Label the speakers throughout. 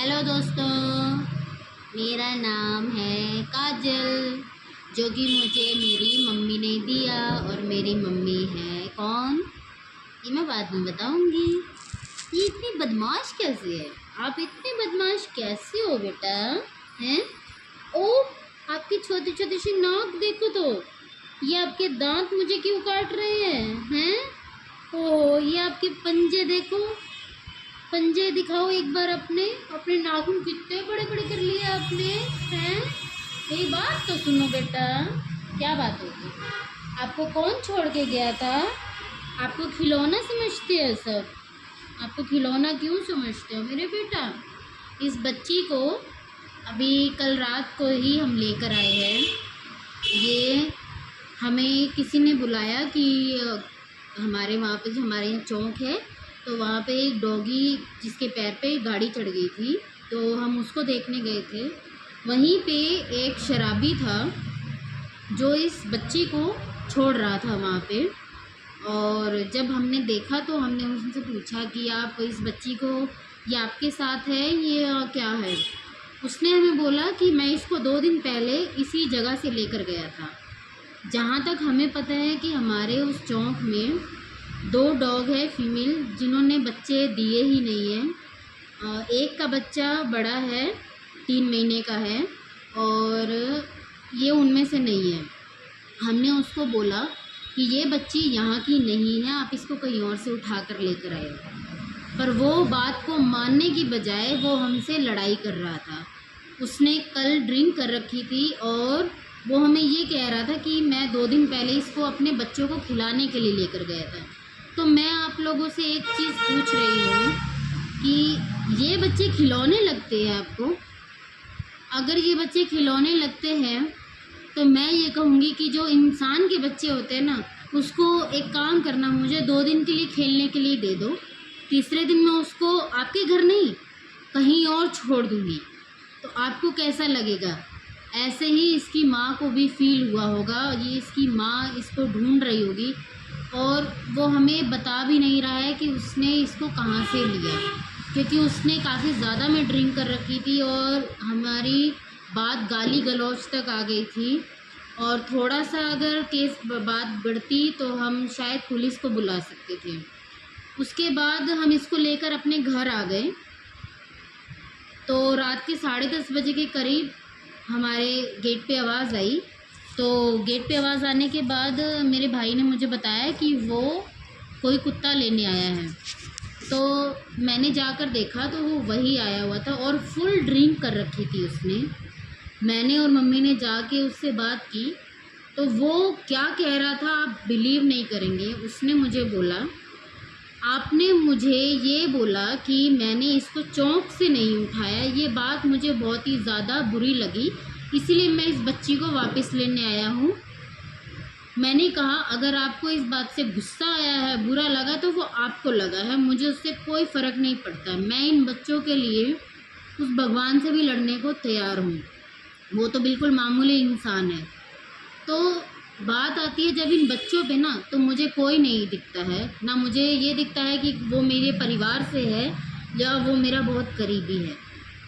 Speaker 1: Hello दोस्तों, मेरा नाम है काजल, जो कि मुझे मेरी मम्मी ने दिया। और मेरी मम्मी है कौन, ये मैं बाद में बताऊंगी। ये इतनी बदमाश कैसे है? आप इतने बदमाश कैसे हो बेटा? हैं? ओ, आपकी छोटी छोटी सी नाक देखो तो। ये आपके दांत मुझे क्यों काट रहे हैं? ओ, ये आपके पंजे देखो। पंजे दिखाओ एक बार। अपने अपने नाखून कितने बड़े बड़े कर लिए आपने हैं? मेरी बात तो सुनो बेटा। क्या बात होगी? आपको कौन छोड़ के गया था? आपको खिलौना समझते हो सब? आपको खिलौना क्यों समझते हो मेरे बेटा? इस बच्ची को अभी कल रात को ही हम लेकर आए हैं। ये हमें किसी ने बुलाया कि हमारे वहाँ पे, जो हमारे यहाँ चौक है, तो वहाँ पे एक डॉगी जिसके पैर पे गाड़ी चढ़ गई थी, तो हम उसको देखने गए थे। वहीं पे एक शराबी था जो इस बच्ची को छोड़ रहा था वहाँ पे। और जब हमने देखा तो हमने उनसे पूछा कि आप इस बच्ची को, ये आपके साथ है, ये क्या है? उसने हमें बोला कि मैं इसको 2 दिन पहले इसी जगह से लेकर गया था। जहाँ तक हमें पता है कि हमारे उस चौक में 2 डॉग है फीमेल, जिन्होंने बच्चे दिए ही नहीं हैं। एक का बच्चा बड़ा है, 3 महीने का है, और ये उनमें से नहीं है। हमने उसको बोला कि ये बच्ची यहाँ की नहीं है, आप इसको कहीं और से उठा कर लेकर आए। पर वो बात को मानने की बजाय वो हमसे लड़ाई कर रहा था। उसने कल ड्रिंक कर रखी थी और वो हमें ये कह रहा था कि मैं 2 दिन पहले इसको अपने बच्चों को खिलाने के लिए लेकर गया था। तो मैं आप लोगों से एक चीज़ पूछ रही हूँ कि ये बच्चे खिलौने लगते हैं आपको? अगर ये बच्चे खिलौने लगते हैं तो मैं ये कहूँगी कि जो इंसान के बच्चे होते हैं ना, उसको एक काम करना, मुझे 2 दिन के लिए खेलने के लिए दे दो। तीसरे दिन मैं उसको आपके घर नहीं, कहीं और छोड़ दूँगी। तो आपको कैसा लगेगा? ऐसे ही इसकी माँ को भी फील हुआ होगा। ये इसकी माँ इसको ढूंढ रही होगी और वो हमें बता भी नहीं रहा है कि उसने इसको कहाँ से लिया, क्योंकि उसने काफ़ी ज़्यादा में ड्रिंक कर रखी थी और हमारी बात गाली गलौज तक आ गई थी। और थोड़ा सा अगर बात बढ़ती तो हम शायद पुलिस को बुला सकते थे। उसके बाद हम इसको लेकर अपने घर आ गए। तो रात के 10:30 बजे के करीब हमारे गेट पे आवाज़ आई। तो गेट पे आवाज़ आने के बाद मेरे भाई ने मुझे बताया कि वो कोई कुत्ता लेने आया है। तो मैंने जाकर देखा तो वो वही आया हुआ था और फुल ड्रिंक कर रखी थी उसने। मैंने और मम्मी ने जाके उससे बात की तो वो क्या कह रहा था आप बिलीव नहीं करेंगे। उसने मुझे बोला, आपने मुझे ये बोला कि मैंने इसको चौक से नहीं उठाया, ये बात मुझे बहुत ही ज़्यादा बुरी लगी, इसीलिए मैं इस बच्ची को वापस लेने आया हूँ। मैंने कहा अगर आपको इस बात से गुस्सा आया है, बुरा लगा, तो वो आपको लगा है, मुझे उससे कोई फ़र्क नहीं पड़ता। मैं इन बच्चों के लिए उस भगवान से भी लड़ने को तैयार हूँ। वो तो बिल्कुल मामूली इंसान है। तो बात आती है जब इन बच्चों पे ना, तो मुझे कोई नहीं दिखता है ना। मुझे ये दिखता है कि वो मेरे परिवार से है या वो मेरा बहुत करीबी है।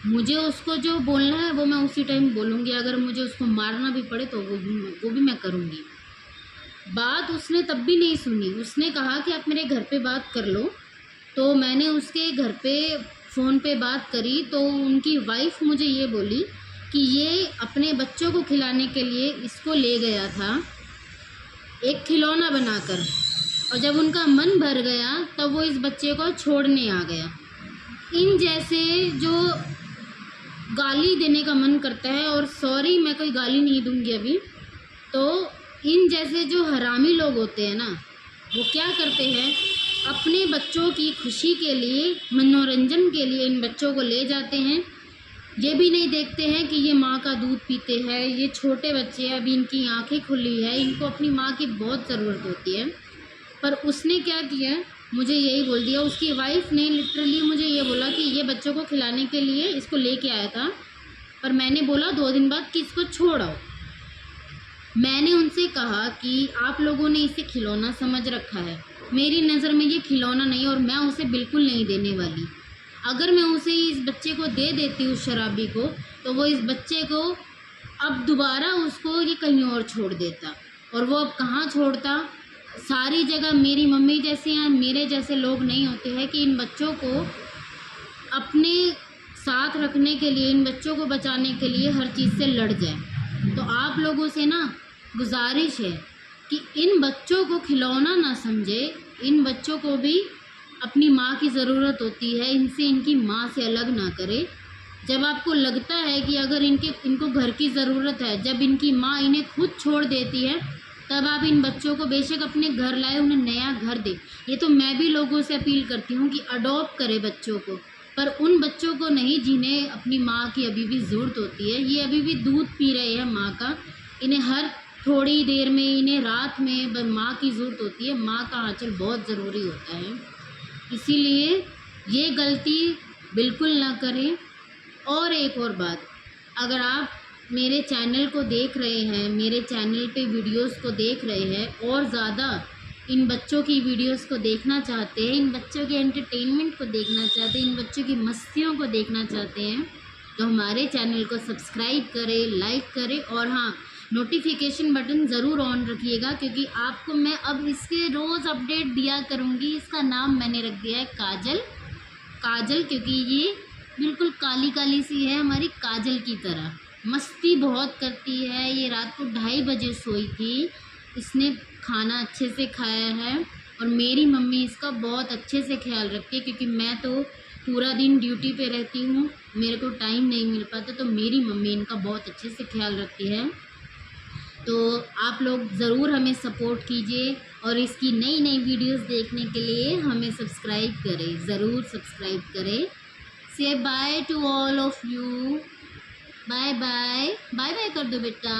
Speaker 1: मुझे उसको जो बोलना है वो मैं उसी टाइम बोलूँगी। अगर मुझे उसको मारना भी पड़े तो वो भी मैं करूँगी। बात उसने तब भी नहीं सुनी। उसने कहा कि आप मेरे घर पे बात कर लो। तो मैंने उसके घर पे फ़ोन पे बात करी तो उनकी वाइफ मुझे ये बोली कि ये अपने बच्चों को खिलाने के लिए इसको ले गया था एक खिलौना बनाकर, और जब उनका मन भर गया तब वो इस बच्चे को छोड़ने आ गया। इन जैसे जो गाली देने का मन करता है, और सॉरी मैं कोई गाली नहीं दूंगी अभी, तो इन जैसे जो हरामी लोग होते हैं ना, वो क्या करते हैं, अपने बच्चों की खुशी के लिए, मनोरंजन के लिए इन बच्चों को ले जाते हैं। ये भी नहीं देखते हैं कि ये माँ का दूध पीते हैं, ये छोटे बच्चे हैं, अभी इनकी आंखें खुली है, इनको अपनी माँ की बहुत ज़रूरत होती है। पर उसने क्या किया, मुझे यही बोल दिया। उसकी वाइफ ने लिटरली मुझे ये बोला कि ये बच्चों को खिलाने के लिए इसको लेके आया था, पर मैंने बोला 2 दिन बाद कि इसको छोड़ आओ। मैंने उनसे कहा कि आप लोगों ने इसे खिलौना समझ रखा है, मेरी नज़र में ये खिलौना नहीं और मैं उसे बिल्कुल नहीं देने वाली। अगर मैं उसे इस बच्चे को दे देती उस शराबी को, तो वो इस बच्चे को अब दोबारा उसको ये कहीं और छोड़ देता। और वो अब कहाँ छोड़ता? सारी जगह मेरी मम्मी जैसे या मेरे जैसे लोग नहीं होते हैं कि इन बच्चों को अपने साथ रखने के लिए, इन बच्चों को बचाने के लिए हर चीज़ से लड़ जाए। तो आप लोगों से ना गुजारिश है कि इन बच्चों को खिलौना ना समझे, इन बच्चों को भी अपनी माँ की ज़रूरत होती है, इनसे इनकी माँ से अलग ना करे। जब आपको लगता है कि अगर इनको घर की ज़रूरत है, जब इनकी माँ इन्हें खुद छोड़ देती है, तब आप इन बच्चों को बेशक अपने घर लाए, उन्हें नया घर दे। ये तो मैं भी लोगों से अपील करती हूँ कि अडॉप्ट करे बच्चों को, पर उन बच्चों को नहीं जिन्हें अपनी माँ की अभी भी ज़रूरत होती है। ये अभी भी दूध पी रहे हैं माँ का, इन्हें हर थोड़ी देर में, इन्हें रात में माँ की ज़रूरत होती है। माँ का आँचल बहुत ज़रूरी होता है, इसीलिए ये गलती बिल्कुल ना करें। और एक और बात, अगर आप मेरे चैनल को देख रहे हैं, मेरे चैनल पे वीडियोस को देख रहे हैं और ज़्यादा इन बच्चों की वीडियोस को देखना चाहते हैं, इन बच्चों के एंटरटेनमेंट को देखना चाहते हैं, इन बच्चों की मस्तियों को देखना चाहते हैं, तो हमारे चैनल को सब्सक्राइब करें, लाइक करें और हाँ, नोटिफिकेशन बटन ज़रूर ऑन रखिएगा, क्योंकि आपको मैं अब इसके रोज़ अपडेट दिया करूँगी। इसका नाम मैंने रख दिया है काजल। काजल क्योंकि ये बिल्कुल काली काली सी है, हमारी काजल की तरह। मस्ती बहुत करती है। ये रात को 2:30 बजे सोई थी। इसने खाना अच्छे से खाया है और मेरी मम्मी इसका बहुत अच्छे से ख्याल रखती है, क्योंकि मैं तो पूरा दिन ड्यूटी पे रहती हूँ, मेरे को टाइम नहीं मिल पाता, तो मेरी मम्मी इनका बहुत अच्छे से ख्याल रखती है। तो आप लोग ज़रूर हमें सपोर्ट कीजिए और इसकी नई नई वीडियोस देखने के लिए हमें सब्सक्राइब करें, ज़रूर सब्सक्राइब करें। से bye to all of you. Bye bye, bye bye कर दो बेटा।